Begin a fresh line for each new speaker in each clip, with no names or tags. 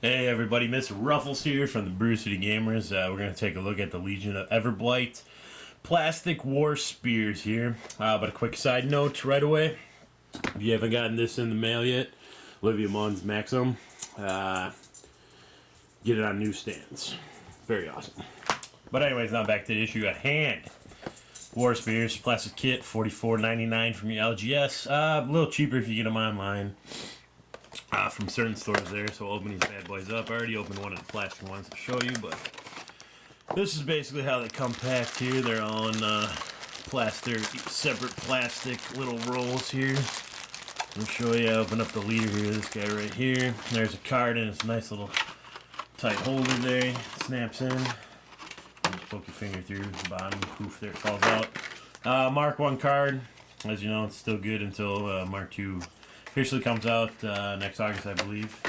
Hey everybody, Miss Ruffles here from the Brew City Gamers. We're going to take a look at the Legion of Everblight Plastic Warspears here. But a quick side note right away. If you haven't gotten this in the mail yet, Olivia Munn's Maxim. Get it on newsstands. Very awesome. But anyways, now back to the issue at hand. Warspears plastic kit, $44.99 from your LGS. A little cheaper if you get them online. From certain stores there, so I'll open these bad boys up. I already opened one of the plastic ones to show you, but this is basically how they come packed here. They're all in separate plastic little rolls here. I'll show you. I open up the leader here, this guy right here. There's a card and it's a nice little tight holder there. Snaps in. Just poke your finger through the bottom, poof, there it falls out. Mark 1 card. As you know, it's still good until Mark 2 officially comes out next August, I believe.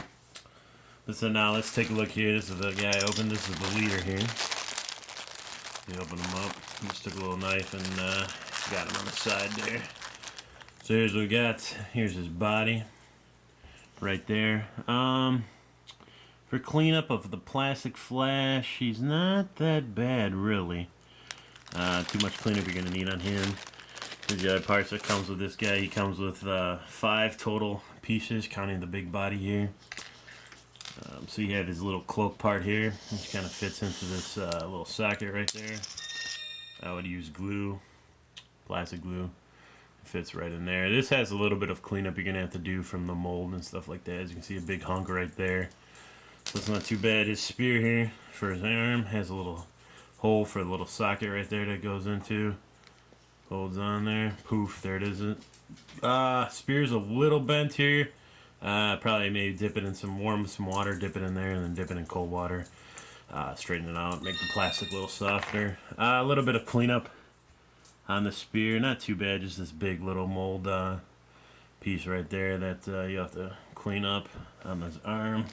But so now let's take a look here. This is the guy I opened. This is the leader here. You open him up. Just took a little knife and got him on the side there. So here's what we got. Here's his body right there. For cleanup of the plastic flash, he's not that bad really. Too much cleanup you're gonna need on him. The other parts that comes with this guy, he comes with 5 total pieces, counting the big body here. So you have his little cloak part here, which kind of fits into this little socket right there. I would use glue, plastic glue. It fits right in there. This has a little bit of cleanup you're going to have to do from the mold and stuff like that. As you can see, a big hunk right there. So it's not too bad. His spear here for his arm has a little hole for the little socket right there that goes into. Holds on there. Poof, there it is. Spear's a little bent here. Probably maybe dip it in some water, dip it in there, and then dip it in cold water. Straighten it out, make the plastic a little softer. A little bit of cleanup on the spear. Not too bad, just this big little mold piece right there that you have to clean up on his arm.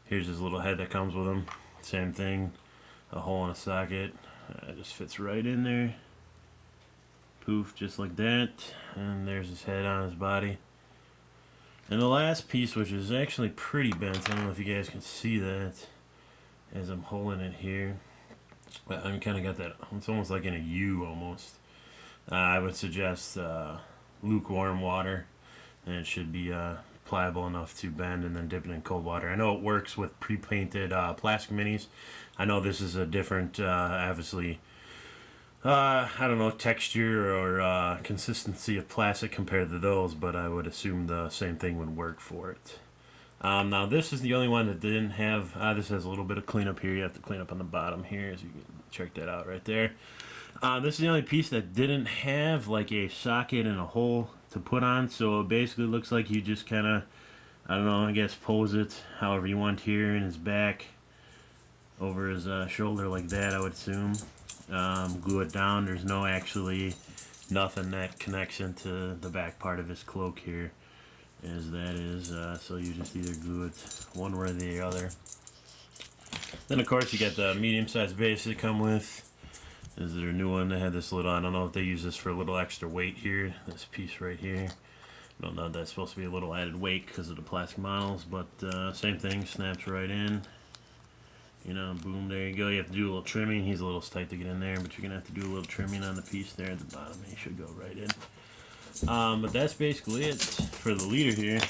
Here's his little head that comes with him. Same thing. A hole in a socket. It just fits right in there. Poof, just like that. And there's his head on his body. And the last piece, which is actually pretty bent, I don't know if you guys can see that as I'm holding it here. But I'm kind of got that, it's almost like in a U almost. I would suggest lukewarm water, and it should be pliable enough to bend, and then dip it in cold water. I know it works with pre-painted plastic minis. I know this is a different, obviously, I don't know, texture or consistency of plastic compared to those, but I would assume the same thing would work for it. Now this is the only one that didn't have, this has a little bit of cleanup here. You have to clean up on the bottom here, as you can check that out right there. This is the only piece that didn't have like a socket and a hole to put on, so it basically looks like you just kind of, I don't know, I guess pose it however you want here in his back, over his shoulder like that, I would assume. Glue it down. There's no actually nothing that connects into the back part of his cloak here, as that is, so you just either glue it one way or the other. Then of course you got the medium-sized base they come with. This is their new one. They had this little, I don't know if they use this for a little extra weight here, this piece right here. I don't know if that's supposed to be a little added weight because of the plastic models, but same thing, snaps right in. You know, boom, there you go. You have to do a little trimming. He's a little tight to get in there, but you're going to have to do a little trimming on the piece there at the bottom. He should go right in. But that's basically it for the leader here.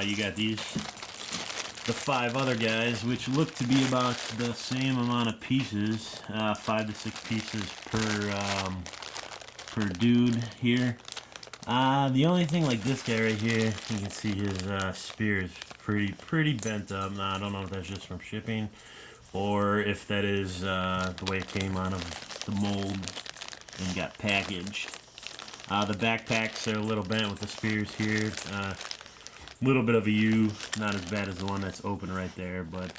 You got the 5 other guys, which look to be about the same amount of pieces. 5 to 6 pieces per dude here. The only thing like this guy right here, you can see his spear is pretty bent up. Now, I don't know if that's just from shipping, or if that is the way it came out of the mold and got packaged. The backpacks are a little bent with the spears here. Little bit of a U, not as bad as the one that's open right there, but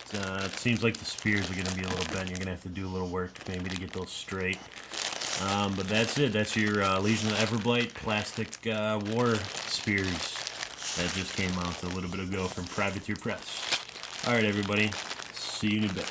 it seems like the spears are going to be a little bent. You're going to have to do a little work maybe to get those straight. But that's it. That's your Legion of Everblight Plastic Warspears that just came out a little bit ago from Privateer Press. Alright everybody, see you in a bit.